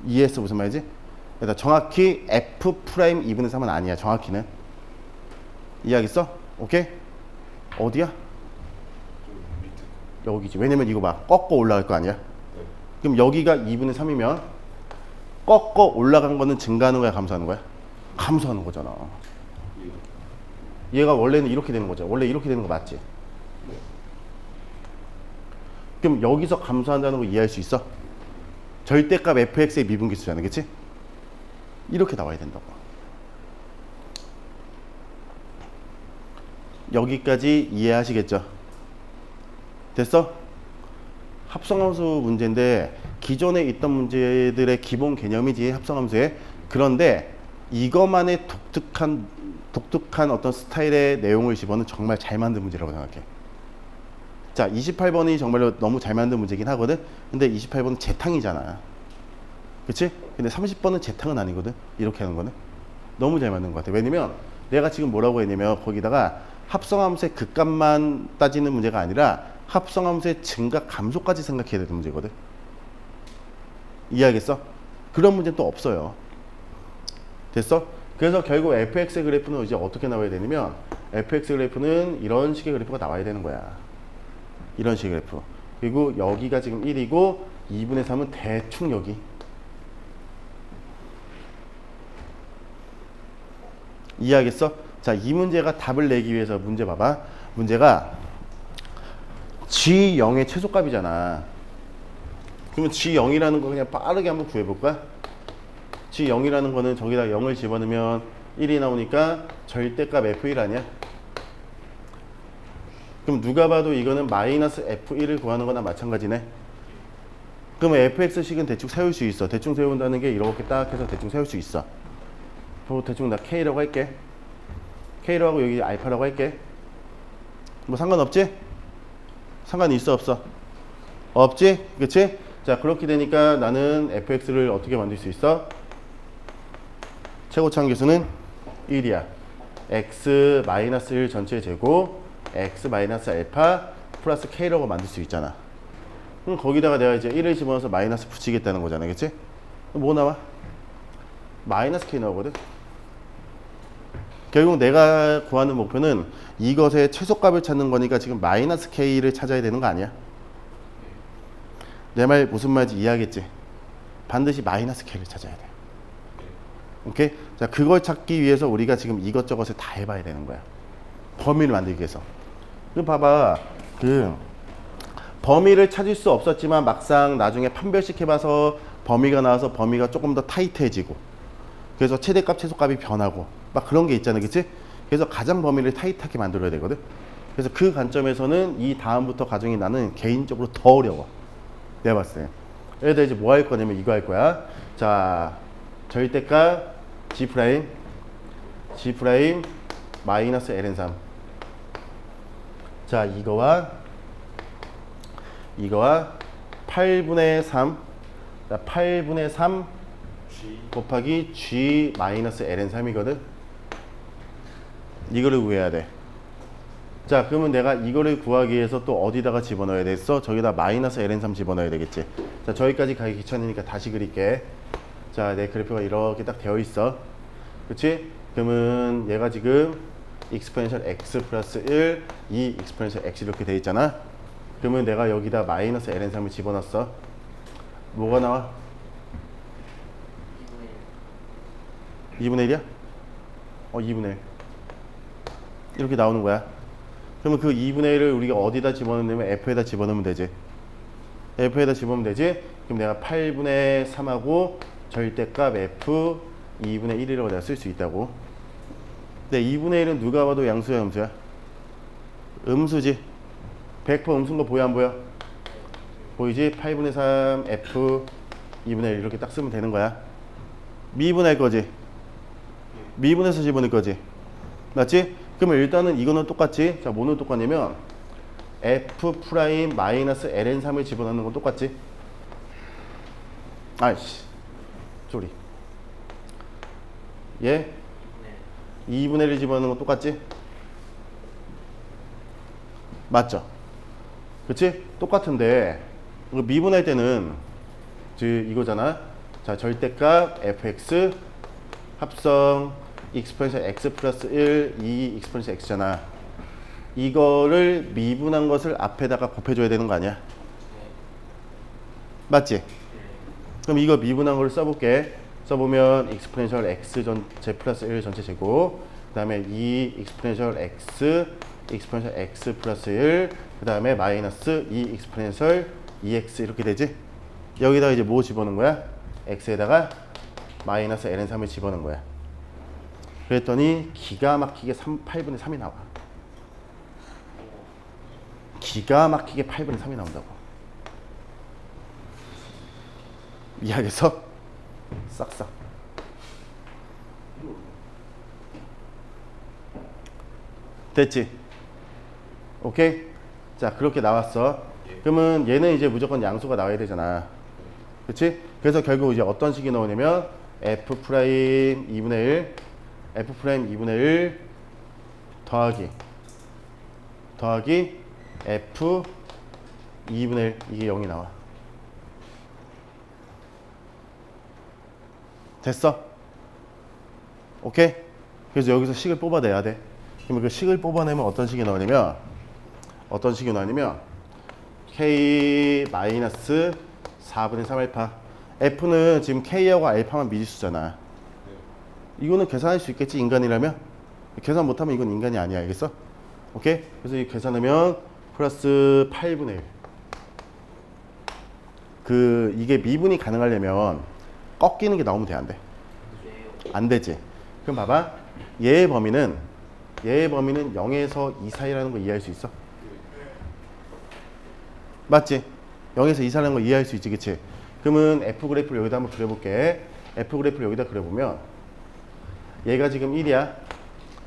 Speaker 1: 이해했어? 무슨 말이지? 그러니까 정확히 F 프라임 2분의 3은 아니야. 정확히는. 이해하겠어? 오케이? 어디야? 여기지. 왜냐면 이거 봐. 꺾어 올라갈 거 아니야? 그럼 여기가 2분의 3이면 꺾어 올라간 거는 증가하는 거야? 감소하는 거야? 감소하는 거잖아. 얘가 원래는 이렇게 되는 거죠. 원래 이렇게 되는 거 맞지? 그럼 여기서 감소한다는 거 이해할 수 있어? 절대값 fx의 미분계수잖아. 그치? 이렇게 나와야 된다고. 여기까지 이해하시겠죠? 됐어? 합성함수 문제인데 기존에 있던 문제들의 기본 개념이지, 합성함수에. 그런데 이것만의 독특한 어떤 스타일의 내용을 집어는 정말 잘 만든 문제라고 생각해. 자, 28번이 정말로 너무 잘 만든 문제긴 하거든. 근데 28번은 재탕이잖아. 그치? 근데 30번은 재탕은 아니거든. 이렇게 하는 거는. 너무 잘 맞는 것 같아. 왜냐면 내가 지금 뭐라고 했냐면 거기다가 합성함수의 극값만 따지는 문제가 아니라 합성함수의 증가 감소까지 생각해야 되는 문제거든. 이해하겠어? 그런 문제는 또 없어요. 됐어? 그래서 결국 fx의 그래프는 이제 어떻게 나와야 되냐면 fx 그래프는 이런 식의 그래프가 나와야 되는 거야. 이런 식의 그래프. 그리고 여기가 지금 1이고 2분의 3은 대충 여기. 이해하겠어? 자, 이 문제가 답을 내기 위해서 문제 봐봐. 문제가 G0의 최소값이잖아. 그러면 G0이라는 거 그냥 빠르게 한번 구해볼까? G0이라는 거는 저기다 0을 집어넣으면 1이 나오니까 절대값 F1 아니야? 그럼 누가 봐도 이거는 마이너스 F1을 구하는 거나 마찬가지네. 그러면 fx식은 대충 세울 수 있어. 대충 세운다는 게 이렇게 딱 해서 대충 세울 수 있어. 대충 나 K라고 할게. K로 하고 여기 알파라고 할게. 뭐 상관없지? 상관이 있어 없어? 없지? 그치? 자, 그렇게 되니까 나는 fx를 어떻게 만들 수 있어? 최고차 함수는 1이야. x 마이너스 1 전체 제곱 x 마이너스 알파 플러스 k라고 만들 수 있잖아. 그럼 거기다가 내가 이제 1을 집어넣어서 마이너스 붙이겠다는 거잖아. 그치? 뭐 나와? 마이너스 k 나오거든. 결국 내가 구하는 목표는 이것의 최소값을 찾는 거니까 지금 마이너스 k를 찾아야 되는 거 아니야? 내 말 무슨 말인지 이해하겠지? 반드시 마이너스 k를 찾아야 돼. 오케이? 자, 그걸 찾기 위해서 우리가 지금 이것저것을 다 해봐야 되는 거야. 범위를 만들기 위해서. 그 봐봐. 그 범위를 찾을 수 없었지만 막상 나중에 판별식 해봐서 범위가 나와서 범위가 조금 더 타이트해지고 그래서 최대값 최소값이 변하고 막 그런 게 있잖아. 그치? 그래서 가장 범위를 타이트하게 만들어야 되거든. 그래서 그 관점에서는 이 다음부터 과정이 나는 개인적으로 더 어려워. 내가 봤을 때. 예를 들어 이제 뭐 할 거냐면 이거 할 거야. 자, 절대값 G 프라임 마이너스 ln3. 자, 이거와 8분의 3. 자, 8분의 3 곱하기 G 마이너스 ln3이거든. 이거를 구해야 돼. 자, 그러면 내가 이거를 구하기 위해서 또 어디다가 집어넣어야 되겠어? 저기다 마이너스 ln3 집어넣어야 되겠지. 자, 저기까지 가기 귀찮으니까 다시 그릴게. 자, 내 그래프가 이렇게 딱 되어 있어. 그치? 그러면 얘가 지금 exponential x 플러스 1, 2 exponential x 이렇게 돼 있잖아. 그러면 내가 여기다 마이너스 ln3을 집어넣었어. 뭐가 나와? 2분의 1이야? 2분의 1. 이렇게 나오는 거야. 그러면 그 2분의 1을 우리가 어디다 집어넣냐면 f에다 집어넣으면 되지. f에다 집어넣으면 되지. 그럼 내가 8분의 3하고 절대값 f 2분의 1이라고 내가 쓸 수 있다고. 근데 2분의 1은 누가 봐도 양수야, 음수야? 음수지. 100% 음수인 거 보여, 안 보여? 보이지? 8분의 3 f 2분의 1 이렇게 딱 쓰면 되는 거야. 미분할 거지. 미분해서 집어넣을 거지. 맞지? 그러면 일단은 이거는 똑같지. 자, 뭐는 똑같냐면 f 프라임 마이너스 ln3을 집어넣는 건 똑같지. 아이씨, 쏘리. 얘 2분의 1을 집어넣는 건 똑같지? 맞죠? 그치? 똑같은데 미분할 때는 이거잖아. 자, 절대값 fx 합성 exponential x 플러스 1, 2 exponential x잖아. 이거를 미분한 것을 앞에다가 곱해줘야 되는 거 아니야? 맞지? 그럼 이거 미분한 걸 써볼게. 써보면 exponential x 전체 플러스 1 전체 제곱, 그 다음에 2 exponential x 플러스 1, 그 다음에 마이너스 2 exponential 2x 이렇게 되지? 여기다가 이제 뭐 집어넣은 거야? x에다가 마이너스 ln3을 집어넣은 거야. 그랬더니 기가 막히게 8분의 3이 나와. 기가 막히게 8분의 3이 나온다고. 이해하겠어? 싹싹. 됐지? 오케이? 자, 그렇게 나왔어. 그러면 얘는 이제 무조건 양수가 나와야 되잖아. 그치? 그래서 결국 이제 어떤 식이 나오냐면 f 프라임 2분의 1 f 프라임 2분의 1 더하기 f 2분의 1 이게 0이 나와. 됐어? 오케이? 그래서 여기서 식을 뽑아내야 돼. 그러면 그 식을 뽑아내면 어떤 식이 나오냐면 k 마이너스 4분의 3 알파. f는 지금 k하고 알파만 미지수잖아. 이거는 계산할 수 있겠지, 인간이라면? 계산 못하면 이건 인간이 아니야, 알겠어? 오케이? 그래서 이 계산하면 플러스 8분의 1. 이게 미분이 가능하려면 꺾이는 게 나오면 돼, 안 돼? 안 되지. 그럼 봐봐. 얘의 범위는 0에서 2 사이라는 거 이해할 수 있어? 맞지? 0에서 2 사이라는 거 이해할 수 있지, 그치? 그러면 f 그래프를 여기다 한번 그려볼게. f 그래프를 여기다 그려보면 얘가 지금 1이야.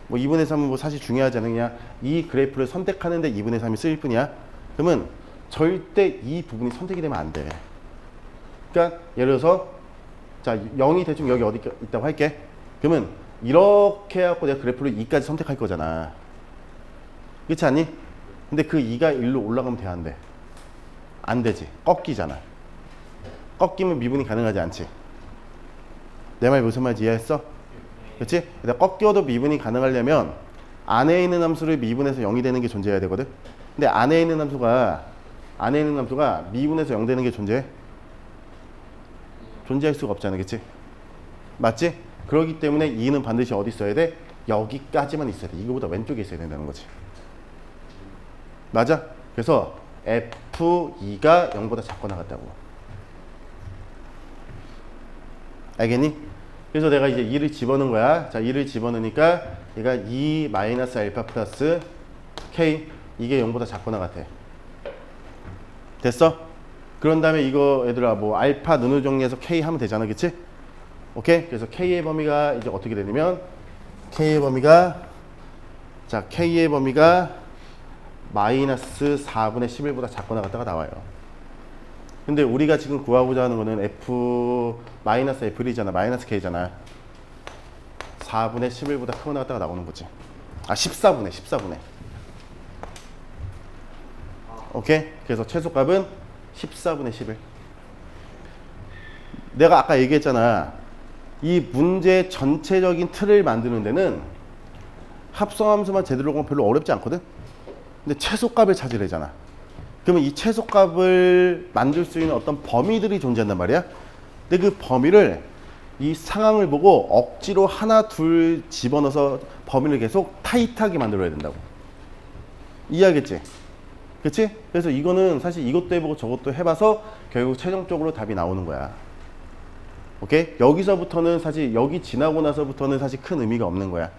Speaker 1: 뭐 2분의 3은 뭐 사실 중요하지 않느냐. 이 그래프를 선택하는데 2분의 3이 쓰일 뿐이야. 그러면 절대 이 부분이 선택이 되면 안 돼. 그러니까 예를 들어서 자 0이 대충 여기 어디 있다고 할게. 그러면 이렇게 해갖고 내가 그래프를 2까지 선택할 거잖아. 그렇지 않니? 근데 그 2가 1로 올라가면 돼, 안 돼? 안 되지. 꺾이잖아. 꺾이면 미분이 가능하지 않지. 내 말 무슨 말인지 이해했어? 그렇지? 근데 꺾여도 미분이 가능하려면 안에 있는 함수를 미분해서 0이 되는 게 존재해야 되거든. 근데 안에 있는 함수가 미분해서 0 되는 게 존재할 수가 없잖아, 그렇지? 맞지? 그렇기 때문에 2는 반드시 어디 있어야 돼? 여기까지만 있어야 돼. 이거보다 왼쪽에 있어야 된다는 거지. 맞아? 그래서 F2가 0보다 작거나 같다고. 알겠니? 그래서 내가 이제 2를 집어넣은 거야. 자, 2를 집어넣으니까 얘가 2 마이너스 알파 플러스 K. 이게 0보다 작거나 같아. 됐어? 그런 다음에 이거 얘들아 뭐 알파 누누 정리해서 K 하면 되잖아, 그치? 오케이? 그래서 K의 범위가 이제 어떻게 되냐면 K의 범위가 마이너스 4분의 11보다 작거나 같다가 나와요. 근데 우리가 지금 구하고자 하는 거는 F 마이너스 F1이잖아. 마이너스 K잖아. 4분의 11보다 크거나 같다가 나오는 거지. 아 14분의. 오케이? 그래서 최소값은 14분의 11. 내가 아까 얘기했잖아. 이 문제 전체적인 틀을 만드는 데는 합성함수만 제대로 보면 별로 어렵지 않거든? 근데 최소값을 찾으래잖아. 그러면 이 최소값을 만들 수 있는 어떤 범위들이 존재한단 말이야. 근데 그 범위를 이 상황을 보고 억지로 하나 둘 집어넣어서 범위를 계속 타이트하게 만들어야 된다고. 이해하겠지? 그치? 그래서 이거는 사실 이것도 해보고 저것도 해봐서 결국 최종적으로 답이 나오는 거야. 오케이? 여기서부터는 사실 여기 지나고 나서부터는 사실 큰 의미가 없는 거야.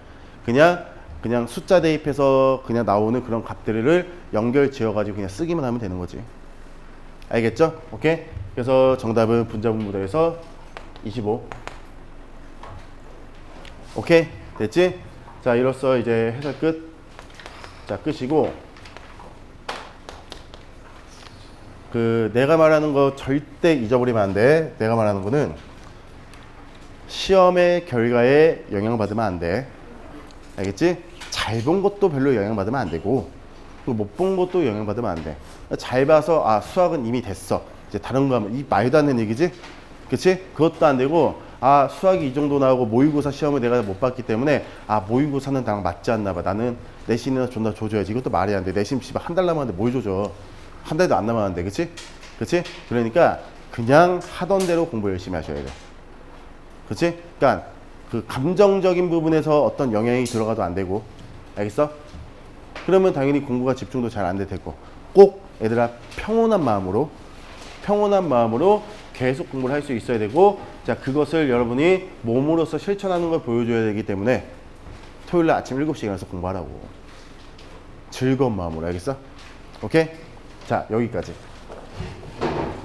Speaker 1: 그냥 숫자 대입해서 그냥 나오는 그런 값들을 연결 지어가지고 그냥 쓰기만 하면 되는 거지. 알겠죠? 오케이? 그래서 정답은 분자분모도에서 25. 오케이? 됐지? 자, 이로써 이제 해설 끝. 자, 끝이고. 내가 말하는 거 절대 잊어버리면 안 돼. 내가 말하는 거는 시험의 결과에 영향받으면 안 돼. 알겠지? 잘 본 것도 별로 영향받으면 안 되고 못 본 것도 영향받으면 안 돼. 잘 봐서 아 수학은 이미 됐어. 이제 다른 거 하면 이 말도 안 되는 얘기지? 그치? 그것도 안 되고 아 수학이 이 정도 나오고 모의고사 시험을 내가 못 봤기 때문에 아 모의고사는 나랑 맞지 않나 봐. 나는 내신이나 존나 조져야지. 이것도 말이 안 돼. 내신 씨발 한 달 남았는데 뭘 조져. 한 달도 안 남았는데. 그치? 그치? 그러니까 그냥 하던 대로 공부 열심히 하셔야 돼. 그치? 그러니까 그 감정적인 부분에서 어떤 영향이 들어가도 안 되고. 알겠어? 그러면 당연히 공부가 집중도 잘 안 될 테고. 꼭 얘들아 평온한 마음으로 계속 공부를 할 수 있어야 되고, 자 그것을 여러분이 몸으로서 실천하는 걸 보여줘야 되기 때문에 토요일 날 아침 7시에 일어나서 공부하라고. 즐거운 마음으로. 알겠어? 오케이? 자 여기까지.